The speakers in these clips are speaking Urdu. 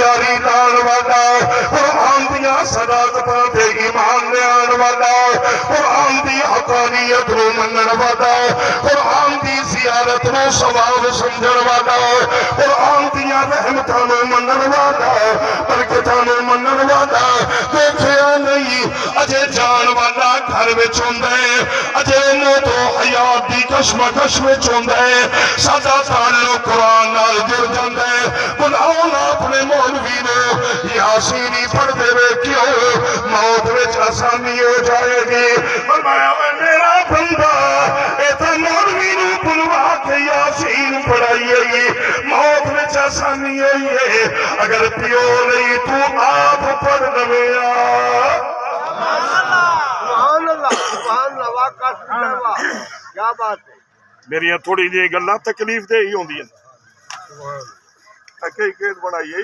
یاری لان والا قرآن دیا صداقتاں تے ایمان لیان والا قرآن دی حقانیت نو منن والا قرآن دی زیارت نو ثواب سمجھن والا قرآن دیا رحمتاں نو منن والا برکتاں نو منن والا دیکھیا نہیں اجے جان والا گھر وچ ہوندا ہے اجے موت و حیات دی کشمکش وچ ہوندا ہے ساڈا تعلق قرآن نال جڑ جاندا ہے بلاؤ نا اپنے مولوی نو یاسین ہی پڑھدے وے کیوں موت وچ آسانی ہو جائے گی فرمایا اے میرا بندہ اے تے مولوی نو بلوا کے یاسین پڑھائیے موت وچ آسانی ہوئی ہے اگر پیو نہیں تو آپ پڑھ لویا سبحان اللہ واقعہ سنوا کیا بات ہے میری تھوڑی جی گلاں تکلیف دہ ہی ہوندی ہیں اکے کیت بڑائی ہے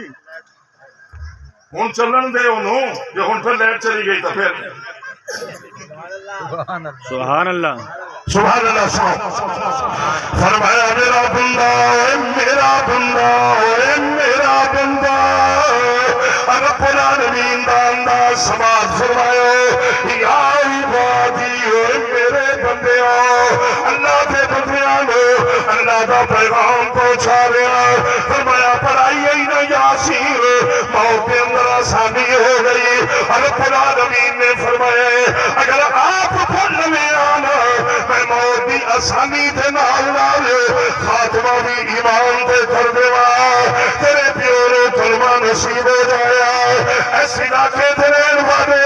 ہن چلن دے انہوں جو ہن پھر لیٹ چلی گئی تو پھر سبحان اللہ سبحان اللہ فرمایا میرا بندہ اے میرا بندہ اے میرا بندہ رب العالمین دا انداز سماعت فرمایا یا عبادی اے میرے بندیاں اللہ دے بندیاں نو اللہ دا پیغام پہنچا رہا فرمایا پڑھائیے ہی نہ یاسین موت کے اندر آسانی ہو گئی رب العالمین نے فرمایا اگر آپ پڑھ میں آنا میں موت دی آسانی دے نال نال خاتمہ بھی ایمان دے کر دیوا تیرے پیورو کلمہ نصیب ہو جایا ایسی علاقے دے رہن والے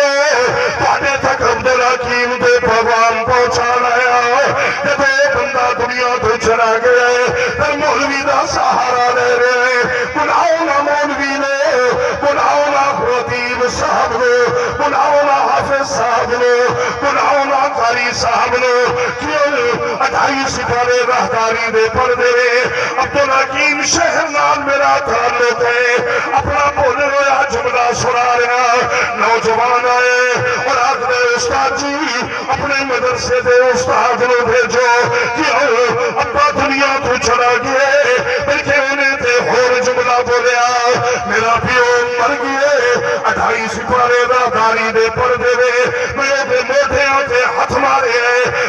پانے تک عبدالحکیم دے پیغام پہنچا لایا جب ایک بندہ دنیا تو چلا گیا پھر مولوی دا سہارا لے رہے بلاؤ نا مولوی نے بلاؤ نا خطیب صاحب نے بلاؤ نا حافظ صاحب نے بلاؤ نا قاری صاحب نے کیوں 28 سپارے راہداری دے پڑھ دے عبدالحکیم شہر نال میرا تعلق ہے اپنا بولے ہویا جملہ سنا رہا نوجوان آئے اور آخر استاد جی اپنے مدرسے دے استاد نے بھیجو کیوں ابا دنیا تو چلا گئے بلکہ انہیں تے اور جملہ بولیا میرا پیو مر گئے 28 سپارے راہداری دے پڑھ دے میں دے موٹے آتے ہاتھ مارے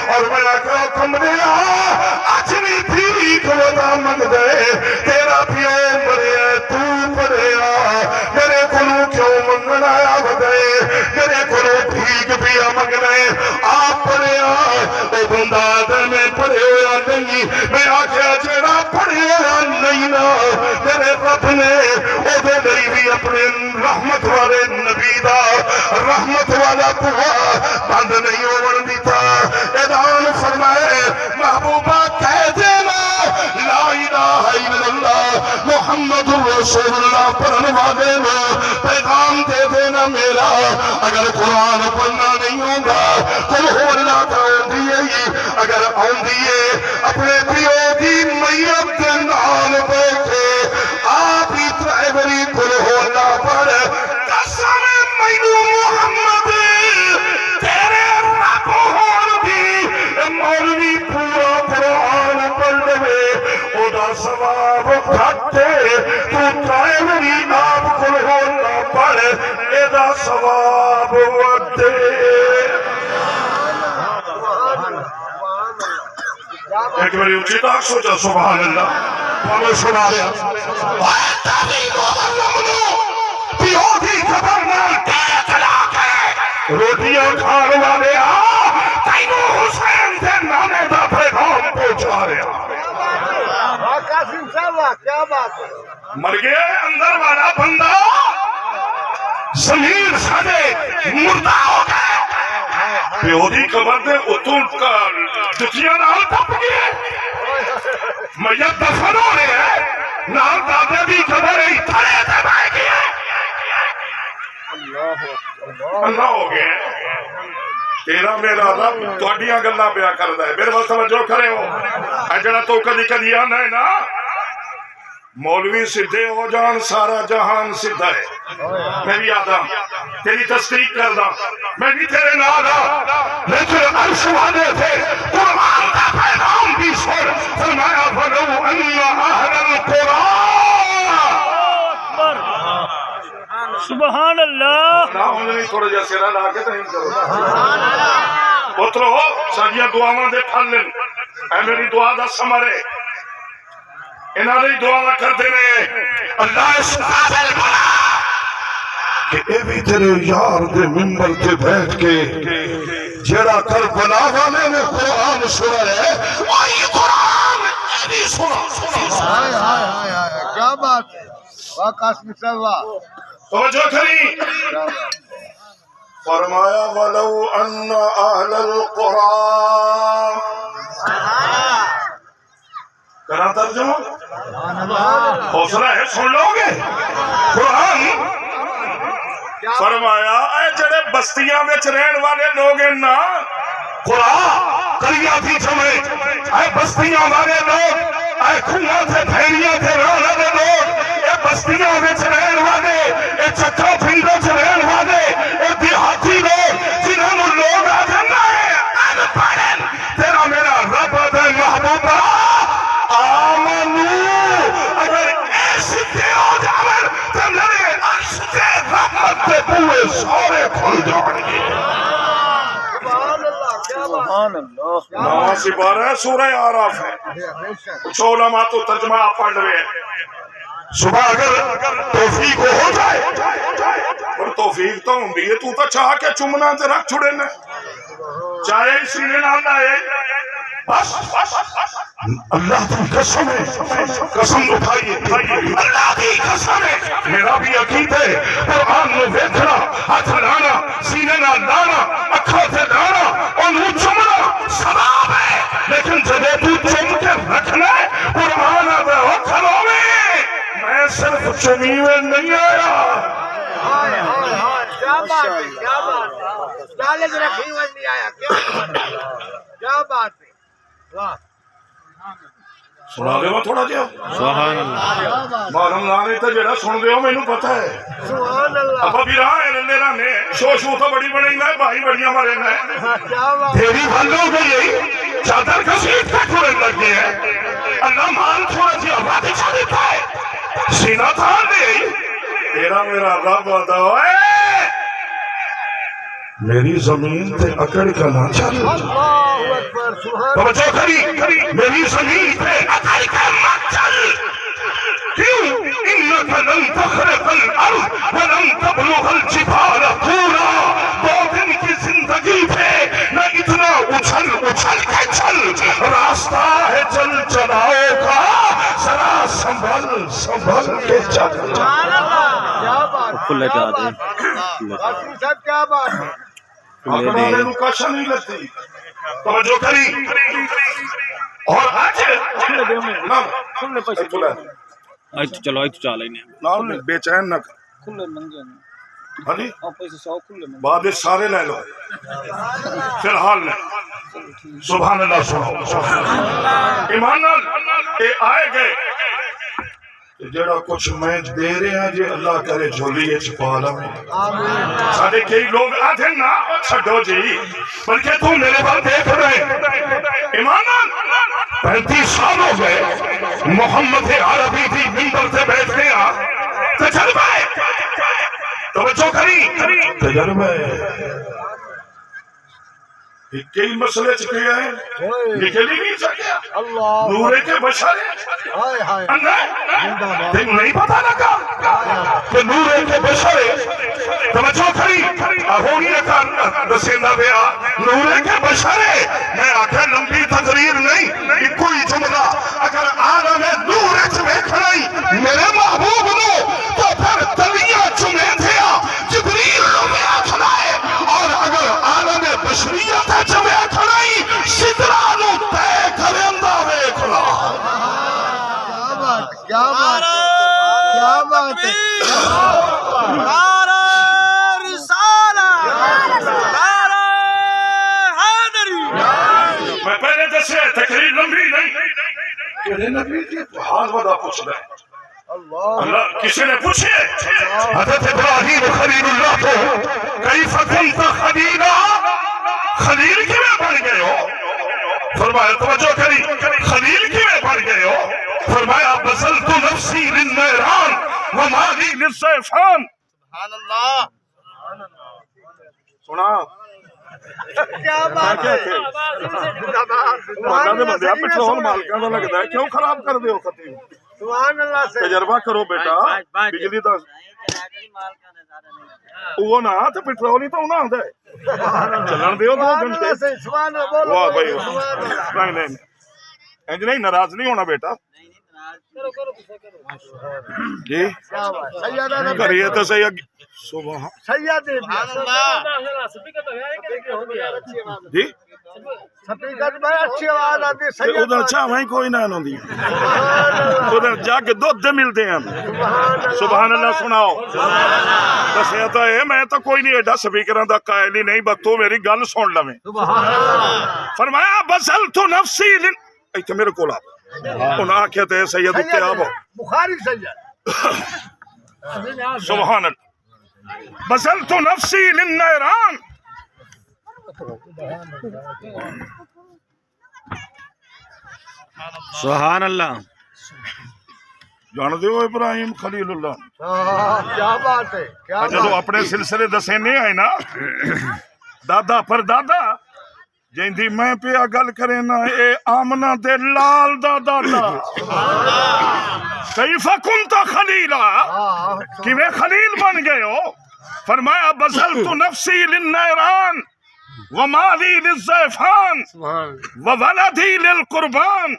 اور میں آکھا کمرے آج بھی بھی کھوتا منگ دے تیرا پیو مرے تو پڑے میرے کلو کیوں منگنا آیا بدے میرے کلو ٹھیک پیا منگنا آپ پڑے او بندہ دے میں پڑے ہویا نہیں میں آکھا جیڑا پڑے ہویا نہیں نا میرے رب نے او دے لئی بھی اپنے رحمت والے نبی دا رحمت والا بوا بند نہیں ہوڑ دیتا اعلان فرمائے محبوبہ کہہ دینا لا الہ الا اللہ محمد رسول اللہ پڑھنے والے نو پیغام دے دینا میرا اگر قرآن پڑھنا نہیں ہوگا کل ہو اللہ کا دیئے اگر آن دیئے اپنے پیو دی میت کے نام بیٹھے آپ ہی ڈرائیوری کل ہو اللہ پر قسم مینو محمد تیرے رب ہون دی مولوی پورا قرآن پڑھ لے او دا ثواب گھٹے تو ڈرائیوری آپ کل ہو اللہ پر اے دا ثواب وڈے ایک باری اچھی تاک سوچا سبحان اللہ پانے سنا رہا پیوٹی خبر نال کہے طلاق ہے روٹیاں کھان والے تینو حسین دے نانے دا پیغام پہنچا رہا واقعہ انشاءاللہ کیا بات ہے مر گئے اندر والا بندہ ضمیر ساڑے مردہ ہو گئے پیوٹی خبر دے اتوں دکھیاں نال ٹپ گئے میت دفن ہو رہے ہیں نال دادے بھی خبر ہی تھڑے دے بائے گئے اللہ ہو گئے تیرا میرا رب توڑیاں گلہ پیا کر دے میرے بس توجہ کرے ہو اجڑا تو کدی کدی آنا ہے نا مولوی سدھے ہو جان سارا جہان سدھا ہے میں بھی آدھا تیری تصدیق کردہ میں بھی تیرے نادا لیکن عرش والے تھے قرآن کا پیغام بھی سن فرمایا فَلَوْ أَنَّ أَهْلَ الْقُرْآنِ سبحان اللہ نہ ہوں نہیں تھوڑا جا سیرا لا کے تین کرو پترو ساڈیاں دعاواں دے پھل لین اے میری دعا دا ثمر ہے انہاں دی دعاواں کردے نے اللہ اس قابل بنا کہ اے بھی تیرے یار دے منبر تے بیٹھ کے جیڑا کربلا والے نے قرآن سنا ہے وہی قرآن بھی سنا ہائے ہائے ہائے ہائے کیا بات ہے واہ قاسم صاحب توجہ کری فرمایا ولو ان اہل القرآن کرا ترجمہ حوصلہ ہے سن لو گے قرآن فرمایا اے جڑے بستیاں میں رہن والے لوگ ہیں نا قرآن کریا تھی جمعے اے بستیاں والے لوگ اے کھونا تھے پھیریاں تھے رانا دے لوگ اے بستیاں میں رہن والے اے چکا پھنڈا رہن والے اے دیہاتی لوگ جنہوں نے لوگ آجانا ہے ان پڑھن تیرا میرا رب دے محبوبہ آمنو اگر ایسی تے ہو جاور تو میرے عرش تے رحمت تے بوئے سارے کھل جائیں گے سبحان اللہ نواں سپارہ سورہ آراف ہے کچھ علماء تو ترجمہ آپ پڑھ رہے ہیں صبح اگر توفیق ہو جائے اور توفیق تو ہوں بھی تو چاہ کے چمنا تے رکھ چھڑے نے چاہے سینے نہ آئے بس اللہ کی قسم ہے قسم اٹھائیے اللہ کی قسم ہے میرا بھی عقید ہے قرآن میں دیکھنا ہاتھ لانا سینے نہ لانا اکھوں سے لانا اور وہ چمنا ثواب ہے لیکن جب تو چم کے رکھنا ہے قرآن آدھے ہو کھلو میں صرف چمی میں نہیں آیا ہائے ہائے ہائے کیا بات ہے کیا بات ہے ڈالے ذرا کھیون نہیں آیا کیا بات ہے واہ سنا دے وہ تھوڑا جہا سبحان اللہ معلوم لانے تو جڑا سن دے ہو مینوں پتہ ہے سبحان اللہ ابا بھی راہ ہے رلے رانے شو تو بڑی بڑی نہ بھائی بڑیاں مارے نہ کیا بات تیری بھل ہو گئی چادر کشید کا چھوڑے لگے ہیں اللہ مان تھوڑا جی آباد چھا دیتا ہے سینہ تھا دے تیرا میرا رب آدھا ہے میری زمین تے اکڑ کا نہ چل اللہ اکبر سبحان توجہ کری میری زمین تے اکڑ کا نہ چل کیوں انکا لن تخرق الارض ولن تبلغ الجبال طولا دو دن کی زندگی پہ نہ اتنا اچھل اچھل کے چل راستہ ہے چل چلاؤ کا ذرا سنبھل سنبھل کے چل کیا بات کھلے چاہ دے قاسم صاحب کیا بات ہے اکڑانے نو کاشا نہیں لگتی توجہ کری اور آج نام کھلے پیسے آج تو چلو آج تو چال ہی نہیں نام بے چین نہ کر کھلے منگے ہاں جی آپ پیسے سو کھلے منگے بعد سارے لے لو فی الحال لے سبحان اللہ سبحان ایمان نال اے آئے گئے جڑا کچھ میں دے رہے ہیں جی اللہ کرے جھولی چھپا لیں سارے کئی لوگ آدھے نا چھڈو جی بلکہ تو میرے بات دیکھ رہے ایمان 35 سال ہو گئے محمد عربی تھی منبر سے بیٹھ گیا تجربہ ہے توجہ کری تجربہ ہے کئی مسئلے چکے ہیں نکل ہی نہیں سکیا اللہ نورے کے بشر ہائے ہائے تم نہیں پتا لگا کہ نورے کے بشر توجہ کری آہونی کا رسیندہ بیا نورے کے بشر میں آکھا لمبی تقریر نہیں کوئی جملہ اگر عالم نورے چمیں کھڑائی میرے محبوب نو تو پھر تلیاں چمیں تھیا جبریل نو میں آکھنائے اور اگر عالم بشریت چمیں کھڑائی شدرانو تے کرندہ میں کھڑا کیا بات ہے کیا بات ہے نعرہ رسالہ نعرہ حیدری میں پہلے دسے تقریر لمبی نہیں کہ نبی کی حال ودا پوچھ رہے اللہ کسی نے پوچھے حضرت ابراہیم خلیل اللہ کو کیف کنت خلیلا خلیل کی میں بن گئے ہو فرمایا توجہ کری خلیل کی میں بن گئے ہو فرمایا بذلت نفسی للنیران ومالی للسیفان سنا کیا بات ہے بندہ بندہ پیٹرول مالکاں دا لگدا ہے کیوں خراب کر دیو خطیب سبحان اللہ سے تجربہ کرو بیٹا بجلی دا وہ نہ تے پیٹرول ہی تو نہ ہوندا ہے چلن دیو 2 گھنٹے سبحان اللہ بولو واہ بھائی نہیں نہیں انج نہیں ناراض نہیں ہونا بیٹا جی سیدہ کریے تو صحیح صبح سید جی سپیکر میں اچھی آواز آتی ہے سید ادھر چاہیں کوئی نہ ہوندی ادھر جا کے دودھ دے ملتے ہیں سبحان اللہ سناؤ بس یہ تو ہے میں تو کوئی نہیں ایڈا سپیکراں دا قائل ہی نہیں بس تو میری گل سن لویں فرمایا بسلت نفسی ایتھے میرے کول آ انہاں آکھیا تے سید اتے آو بخاری سید سبحان اللہ بسلت نفسی للنیران سبحان اللہ جان دیو ابراہیم خلیل اللہ کیا بات ہے کیا جدو اپنے سلسلے دسے نہیں آئے نا دادا پر دادا جیندی میں پیا گل کرے نا اے آمنہ دے لال دا دادا کیفا کنتا خلیلا کہ میں خلیل بن گئے ہو فرمایا بزلت نفسی للنیران ومالی للزیفان وولدی للقربان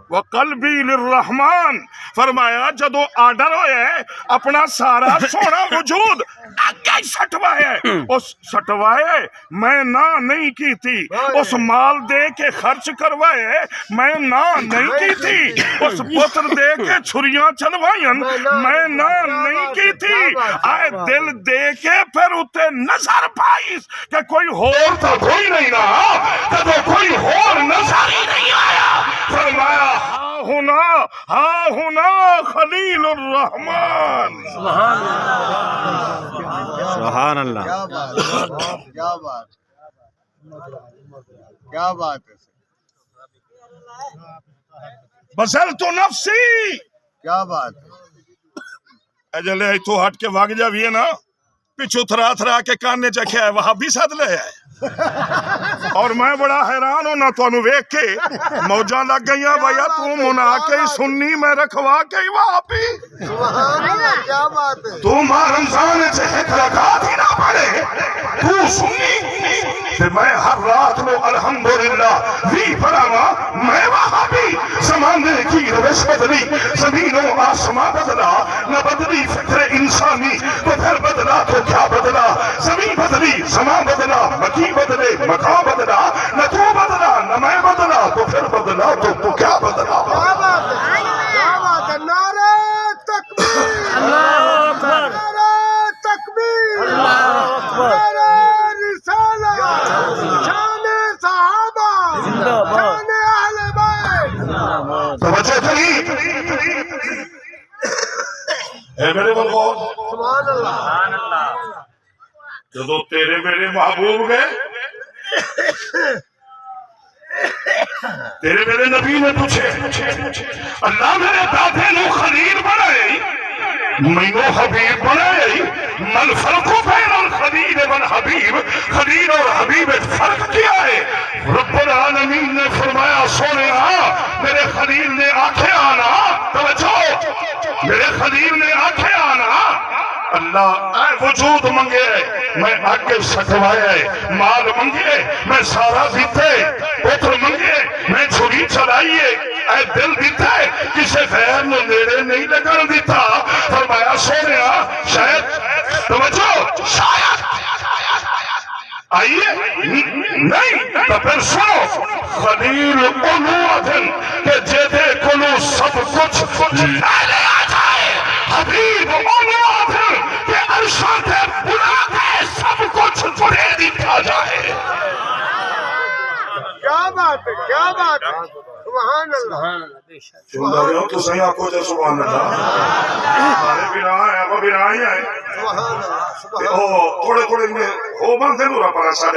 وقلبی للرحمن فرمایا جدو آڈر ہوئے اپنا سارا سونا وجود آگے سٹوائے اس سٹوائے میں نہ نہیں کی تھی اس مال دے کے خرچ کروائے میں نہ نہیں کی تھی اس پتر دے کے چھریاں چلوائیں میں نہ نہیں کی تھی آئے دل دے کے پھر اتے نظر پائیس کہ کوئی ہور تو کوئی نہیں رہا کہ کوئی ہور نظر ہی نہیں آیا فرمایا ہاں ہونا خلیل الرحمن سبحان اللہ کیا بات کیا بات ہے بسلت نفسی کیا بات ہے اجلے تو ہٹ کے بھاگ جا بھی ہے نا پچھو تھرا تھرا کے کاننے چکھیا ہے وہاں بھی ساتھ لے ہے اور میں بڑا حیران ہوں نہ تو انہوں ویک کے موجاں لگ گئی ہیں بھائیا تو منا کے ہی سننی میں رکھوا کے ہی وہاں پی سبحان اللہ کیا بات ہے تو ماں رمضان سے ایک رکعت ہی نہ پڑے تو سننی پھر میں ہر رات میں الحمدللہ بھی پڑھا میں وہاں بھی زمانے کی روش بدلی زمین و آسمان بدلا نہ بدلی فکر انسانی تو پھر بدلا تو کیا بدلا زمین بدلی زمان بدلا مکی بدلے مقام بدلا نہ تو بدلا نہ میں بدلا تو پھر بدلا تو کیا بدلا کیا بات ہے کیا بات ہے نعرہ تکبیر نعرہ تکبیر نعرہ رسالت شان صحابہ شان اہل بیت توجہ کری اے میرے بلغور سبحان اللہ جدو تیرے میرے محبوب گئے تیرے میرے نبی نے پوچھے اللہ میرے دادے نو خلیل بنائے مینو حبیب بنائے مل فرق بین الخلیل والحبیب خلیل اور حبیب فرق کیا ہے رب العالمین نے فرمایا سونے میرے خلیل نے آنکھیں آنا توجہ میرے خلیل نے آنکھیں آنا اللہ اے وجود منگے میں آگے سٹوائے مال منگے میں سارا دیتے پتر منگے میں چھری چلائیے اے دل دیتے کسے غیر نے نیڑے نہیں لگن دیتا فرمایا سونیا شاید توجہ شاید آئیے نہیں تو پھر سنو خلیل انو آدھن کہ جیدے کلو سب کچھ لے آ جائے حبیب انو آدھن کہ ارشاد بلا کے سب کچھ دے دکھا جائے کیا بات ہے کیا بات ہے سبحان اللہ سندہ رہے ہو تو صحیح آپ کو جائے سبحان اللہ ہمارے بھی رہا ہے وہ بھی رہا ہی ہے سبحان اللہ تھوڑے تھوڑے میں ہو بندے نورا پرا سارے